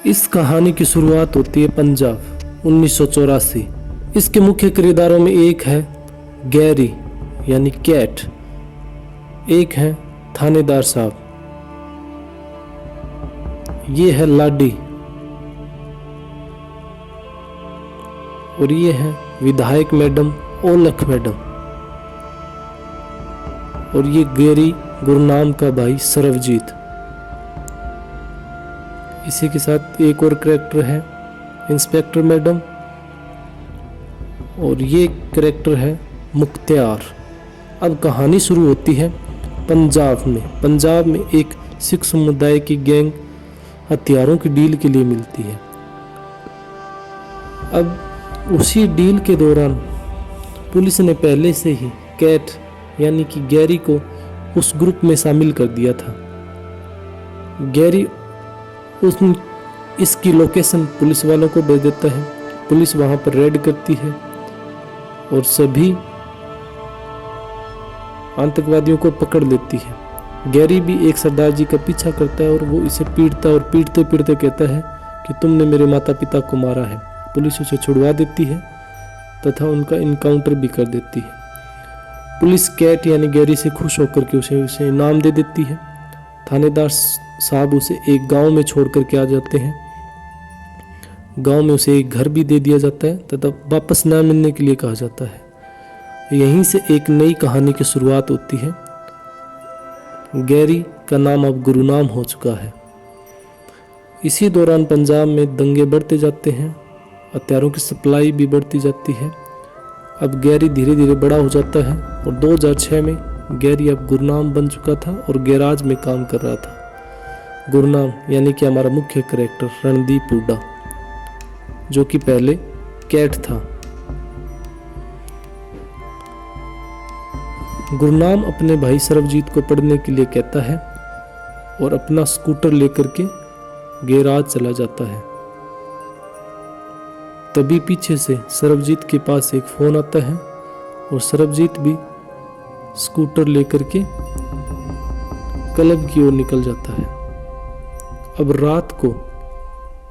इस कहानी की शुरुआत होती है पंजाब 1984। इसके मुख्य किरदारों में एक है गैरी यानी कैट, एक है थानेदार साहब, ये है लाडी और ये है विधायक मैडम ओलख मैडम, और ये गैरी गुरनाम का भाई सरबजीत। इसी के साथ एक और कैरेक्टर है इंस्पेक्टर मैडम, और ये कैरेक्टर है मुख्तियार। अब कहानी शुरू होती है पंजाब में। पंजाब में एक सिख समुदाय की गैंग हथियारों की डील के लिए मिलती है। अब उसी डील के दौरान पुलिस ने पहले से ही कैट यानी कि गैरी को उस ग्रुप में शामिल कर दिया था। गैरी इसकी लोकेशन पुलिस वालों को भेज देता है। पुलिस वहां पर रेड करती है और सभी आतंकवादियों को पकड़ लेती है। गैरी भी एक सरदार जी का पीछा करता है और वो इसे पीटता और पीटते पीटते कहता है कि तुमने मेरे माता पिता को मारा है। पुलिस उसे छुड़वा देती है तथा उनका इनकाउंटर भी कर देती है। पुलिस कैट यानी गैरी से खुश होकर के उसे इनाम दे देती है। थानेदार साहब उसे एक गांव में छोड़ करके आ जाते हैं। गांव में उसे एक घर भी दे दिया जाता है तथा वापस न मिलने के लिए कहा जाता है। यहीं से एक नई कहानी की शुरुआत होती है। गैरी का नाम अब गुरनाम हो चुका है। इसी दौरान पंजाब में दंगे बढ़ते जाते हैं, हथियारों की सप्लाई भी बढ़ती जाती है। अब गैरी धीरे धीरे बड़ा हो जाता है और 2006 में गैरी अब गुरनाम बन चुका था और गैराज में काम कर रहा था। गुरनाम यानी कि हमारा मुख्य कैरेक्टर रणदीप हुड्डा, जो कि पहले कैट था। गुरनाम अपने भाई सरबजीत को पढ़ने के लिए कहता है और अपना स्कूटर लेकर के गैराज चला जाता है। तभी पीछे से सरबजीत के पास एक फोन आता है और सरबजीत भी स्कूटर लेकर के क्लब की ओर निकल जाता है। अब रात को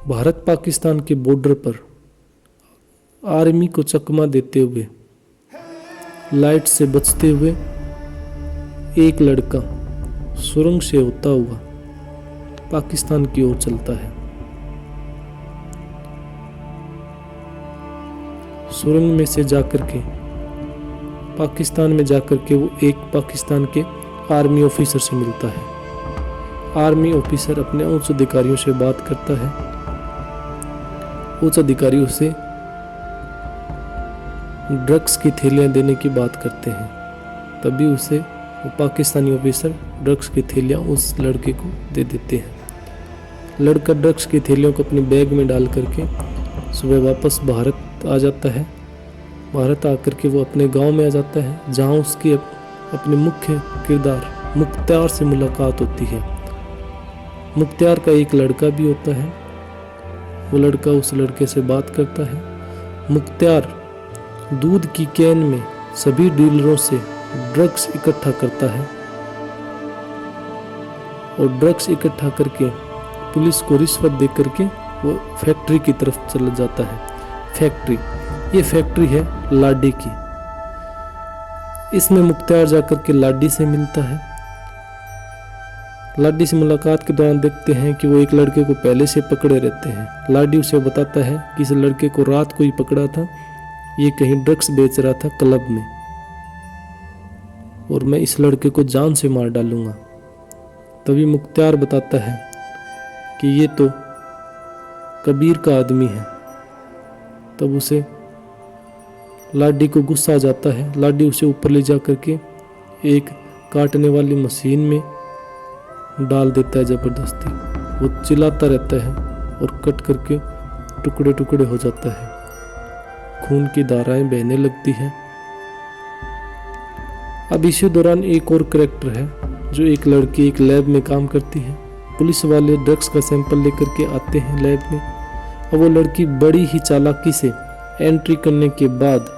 भारत पाकिस्तान के बॉर्डर पर आर्मी को चकमा देते हुए, लाइट से बचते हुए एक लड़का सुरंग से होता हुआ पाकिस्तान की ओर चलता है। सुरंग में से जाकर के पाकिस्तान में जाकर के वो एक पाकिस्तान के आर्मी ऑफिसर से मिलता है। आर्मी ऑफिसर अपने उच्च अधिकारियों से बात करता है। उच्च अधिकारी उसे ड्रग्स की थैलियां देने की बात करते हैं। तभी उसे वो पाकिस्तानी ऑफिसर ड्रग्स की थैलियां उस लड़के को दे देते हैं। लड़का ड्रग्स की थैलियों को अपने बैग में डाल करके सुबह वापस भारत आ जाता है। भारत आकर के वो अपने गांव में आ जाता है, जहां उसकी अपने मुख्य किरदार मुख्तियार से मुलाकात होती है। मुख्तियार का एक लड़का भी होता है। वो लड़का उस लड़के से बात करता है। मुख्तियार दूध की कैन में सभी डीलरों से ड्रग्स इकट्ठा करता है और ड्रग्स इकट्ठा करके पुलिस को रिश्वत दे करके वो फैक्ट्री की तरफ चला जाता है। ये फैक्ट्री है लाडी की। इसमें मुख्तियार जाकर के लाडी से मिलता है। लाडी से मुलाकात के दौरान देखते हैं कि वो एक लड़के को पहले से पकड़े रहते हैं। लाडी उसे बताता है कि इस लड़के को रात को ही पकड़ा था, ये कहीं ड्रग्स बेच रहा था क्लब में, और मैं इस लड़के को जान से मार डालूंगा। तभी मुख्तियार बताता है कि ये तो कबीर का आदमी है। तब उसे लाडी को गुस्सा आ जाता है। लाडी उसे ऊपर ले जा करके एक काटने वाली मशीन में डाल देता है जबरदस्ती। वो चिल्लाता रहता है और कट करके टुकड़े टुकड़े हो जाता है। खून की धाराएं बहने लगती हैं। अब इसी दौरान एक और कैरेक्टर है, जो एक लड़की एक लैब में काम करती है। पुलिस वाले ड्रग्स का सैंपल लेकर के आते हैं लैब में, और वो लड़की बड़ी ही चालाकी से एंट्री करने के बाद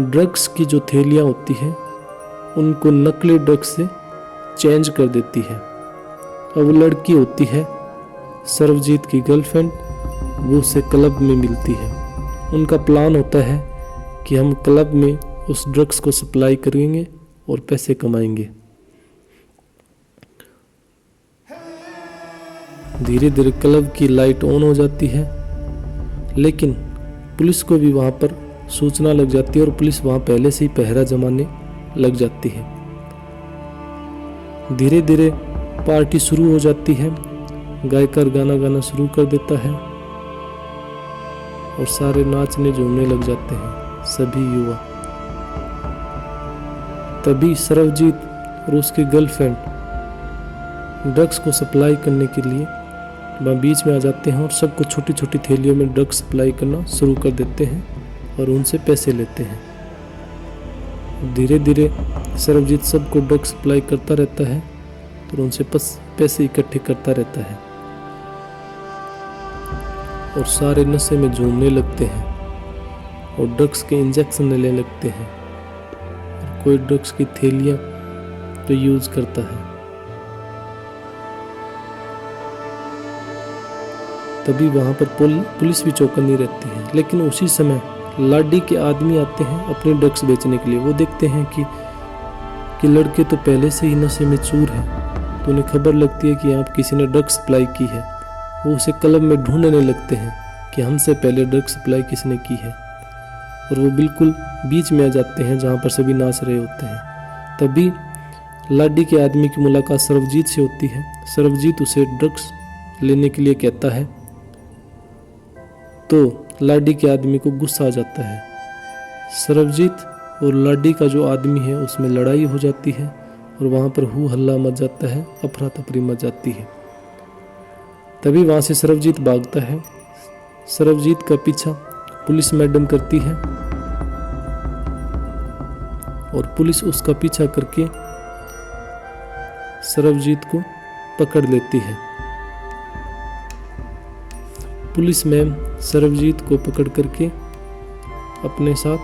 ड्रग्स की जो थैलियाँ होती हैं उनको नकली ड्रग्स से चेंज कर देती है। और वो लड़की होती है सर्वजीत की गर्लफ्रेंड वो उसे क्लब में मिलती है। उनका प्लान होता है कि हम क्लब में उस ड्रग्स को सप्लाई करेंगे और पैसे कमाएंगे। धीरे धीरे क्लब की लाइट ऑन हो जाती है, लेकिन पुलिस को भी वहाँ पर सूचना लग जाती है और पुलिस वहाँ पहले से ही पहरा जमाने लग जाती है। धीरे धीरे पार्टी शुरू हो जाती है। गायकर गाना गाना शुरू कर देता है और सारे नाचने झूमने लग जाते हैं, सभी युवा। तभी सर्वजीत और उसकी गर्लफ्रेंड ड्रग्स को सप्लाई करने के लिए वहाँ बीच में आ जाते हैं और सबको छोटी छोटी थैलियों में ड्रग्स सप्लाई करना शुरू कर देते हैं और उनसे पैसे लेते हैं। धीरे धीरे सर्वजीत सबको ड्रग्स सप्लाई करता रहता है और उनसे पैसे इकट्ठे करता रहता है और सारे नशे में झूमने लगते हैं और ड्रग्स के इंजेक्शन लेने लगते हैं और कोई ड्रग्स की थैलियाँ तो यूज करता है। तभी वहाँ पर पुलिस भी चौकन्नी रहती है, लेकिन उसी समय लाडी के आदमी आते हैं अपने ड्रग्स बेचने के लिए। वो देखते हैं कि लड़के तो पहले से ही नशे में चूर है, तो उन्हें खबर लगती है कि यहाँ किसी ने ड्रग्स सप्लाई की है। वो उसे क्लब में ढूंढने लगते हैं कि हमसे पहले ड्रग्स सप्लाई किसने की है, और वो बिल्कुल बीच में आ जाते हैं जहाँ पर सभी नाच रहे होते हैं। तभी लाडी के आदमी की मुलाकात सर्वजीत से होती है। सर्वजीत उसे ड्रग्स लेने के लिए कहता है, तो लाडी के आदमी को गुस्सा आ जाता है। सर्वजीत और लाडी का जो आदमी है उसमें लड़ाई हो जाती है और वहाँ पर हू हल्ला मच जाता है, अफरा तफरी मच जाती है। तभी वहाँ से सर्वजीत भागता है। सर्वजीत का पीछा पुलिस मैडम करती है और पुलिस उसका पीछा करके सर्वजीत को पकड़ लेती है। पुलिस मैम सर्वजीत को पकड़ करके अपने साथ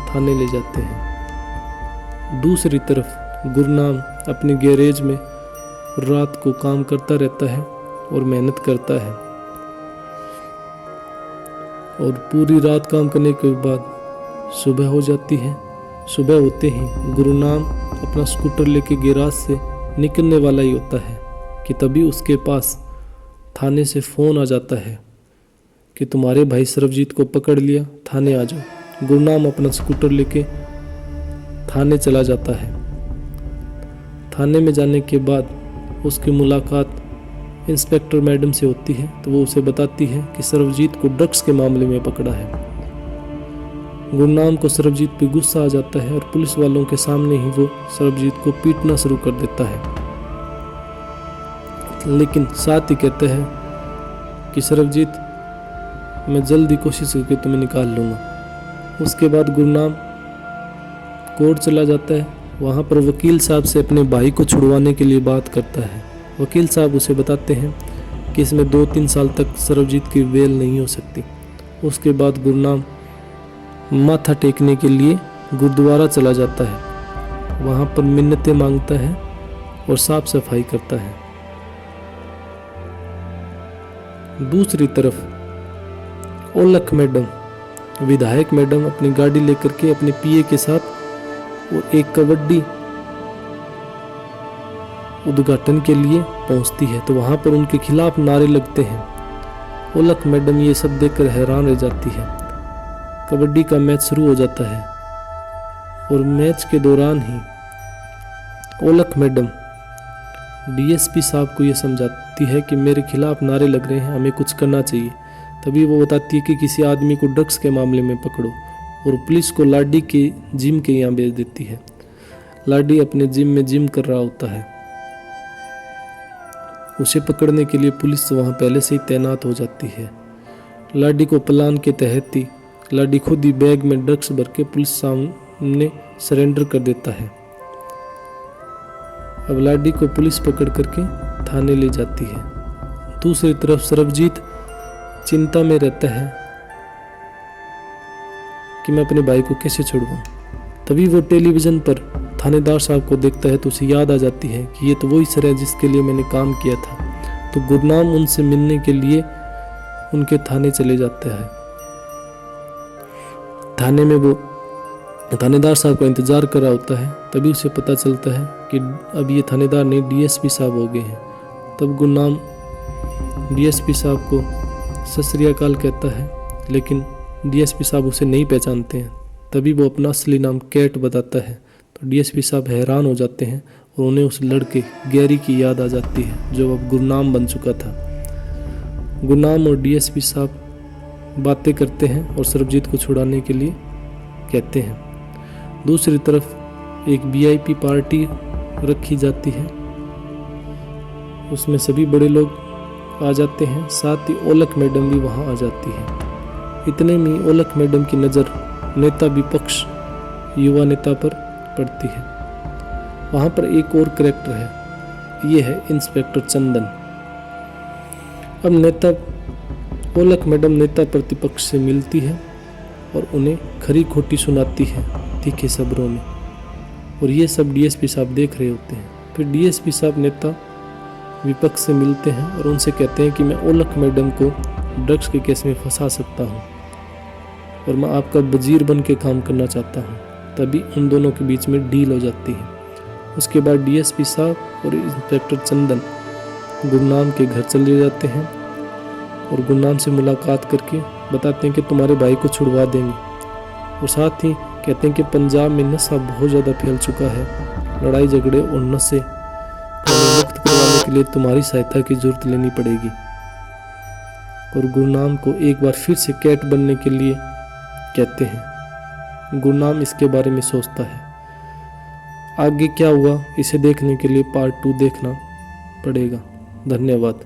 थाने ले जाते हैं। दूसरी तरफ गुरनाम अपने गैरेज में रात को काम करता रहता है और मेहनत करता है, और पूरी रात काम करने के बाद सुबह हो जाती है। सुबह होते ही गुरनाम अपना स्कूटर लेके गैराज से निकलने वाला ही होता है कि तभी उसके पास थाने से फ़ोन आ जाता है कि तुम्हारे भाई सर्वजीत को पकड़ लिया, थाने आ जाओ। गुरनाम अपना स्कूटर लेके थाने चला जाता है। थाने में जाने के बाद उसकी मुलाकात इंस्पेक्टर मैडम से होती है, तो वो उसे बताती है कि सर्वजीत को ड्रग्स के मामले में पकड़ा है। गुरनाम को सर्वजीत पे गुस्सा आ जाता है और पुलिस वालों के सामने ही वो सर्वजीत को पीटना शुरू कर देता है, लेकिन साथ ही कहता है कि सर्वजीत मैं जल्दी कोशिश करके तुम्हें निकाल लूँगा। उसके बाद गुरनाम कोर्ट चला जाता है। वहाँ पर वकील साहब से अपने भाई को छुड़वाने के लिए बात करता है। वकील साहब उसे बताते हैं कि इसमें 2-3 साल तक सर्वजीत की बेल नहीं हो सकती। उसके बाद गुरनाम माथा टेकने के लिए गुरुद्वारा चला जाता है। वहाँ पर मिन्नतें मांगता है और साफ सफाई करता है। दूसरी तरफ औलख मैडम, विधायक मैडम अपनी गाड़ी लेकर के अपने पीए के साथ और एक कबड्डी उद्घाटन के लिए पहुंचती है, तो वहां पर उनके खिलाफ नारे लगते हैं। औलख मैडम ये सब देखकर हैरान रह जाती है। कबड्डी का मैच शुरू हो जाता है और मैच के दौरान ही औलख मैडम डीएसपी साहब को ये समझाती है कि मेरे खिलाफ नारे लग रहे हैं, हमें कुछ करना चाहिए। तभी वो बताती है कि किसी आदमी को ड्रग्स के मामले में पकड़ो, और पुलिस को लाडी के जिम के यहाँ भेज देती है। लाडी अपने जिम में जिम कर रहा होता है। उसे पकड़ने के लिए पुलिस वहाँ पहले से ही तैनात हो जाती है। लाडी को प्लान के तहत ही लाडी खुद ही बैग में ड्रग्स भर के पुलिस सामने सरेंडर कर देता है। अब लाडी को पुलिस पकड़ करके थाने ले जाती है। दूसरी तरफ सर्वजीत चिंता में रहता है कि मैं अपने भाई को कैसे छुड़वाऊं। तभी वो टेलीविज़न पर थानेदार साहब को देखता है, तो उसे याद आ जाती है कि ये तो वही सर है जिसके लिए मैंने काम किया था। तो गुरनाम उनसे मिलने के लिए उनके थाने चले जाता है। थाने में वो थानेदार साहब का इंतज़ार कर रहा होता है। तभी उसे पता चलता है कि अब ये थानेदार नहीं डीएसपी साहब हो गए हैं। तब गुरनाम डीएसपी साहब को सत श्री अकाल कहता है, लेकिन डीएसपी साहब उसे नहीं पहचानते हैं। तभी वो अपना असली नाम कैट बताता है। तो डीएसपी साहब हैरान हो जाते हैं और उन्हें उस लड़के गैरी की याद आ जाती है जो अब गुरनाम बन चुका था। गुरनाम और डीएसपी साहब बातें करते हैं और सरबजीत को छुड़ाने के लिए कहते हैं। दूसरी तरफ एक वीआईपी पार्टी रखी जाती है, उसमें सभी बड़े लोग आ जाते हैं, साथ ही ओलक मैडम भी वहां आ जाती है। इतने में ओलक मैडम की नज़र नेता विपक्ष युवा नेता पर पड़ती है। वहां पर एक और कैरेक्टर है, ये है इंस्पेक्टर चंदन। अब नेता ओलक मैडम नेता प्रतिपक्ष से मिलती है और उन्हें खरी खोटी सुनाती है तीखे शब्दों में, और ये सब डीएसपी साहब देख रहे होते हैं। फिर डीएसपी साहब नेता विपक्ष से मिलते हैं और उनसे कहते हैं कि मैं ओलक मैडम को ड्रग्स के केस में फंसा सकता हूँ और मैं आपका वजीर बन के काम करना चाहता हूँ। तभी उन दोनों के बीच में डील हो जाती है। उसके बाद डीएसपी साहब और इंस्पेक्टर चंदन गुरनाम के घर चले जाते हैं और गुरनाम से मुलाकात करके बताते हैं कि तुम्हारे भाई को छुड़वा देंगे, और साथ ही कहते हैं कि पंजाब में नशा बहुत ज़्यादा फैल चुका है, लड़ाई झगड़े और नशे मुक्त करवाने के लिए तुम्हारी सहायता की जरूरत लेनी पड़ेगी। और गुरनाम को एक बार फिर से कैट बनने के लिए कहते हैं। गुरनाम इसके बारे में सोचता है। आगे क्या हुआ इसे देखने के लिए पार्ट 2 देखना पड़ेगा। धन्यवाद।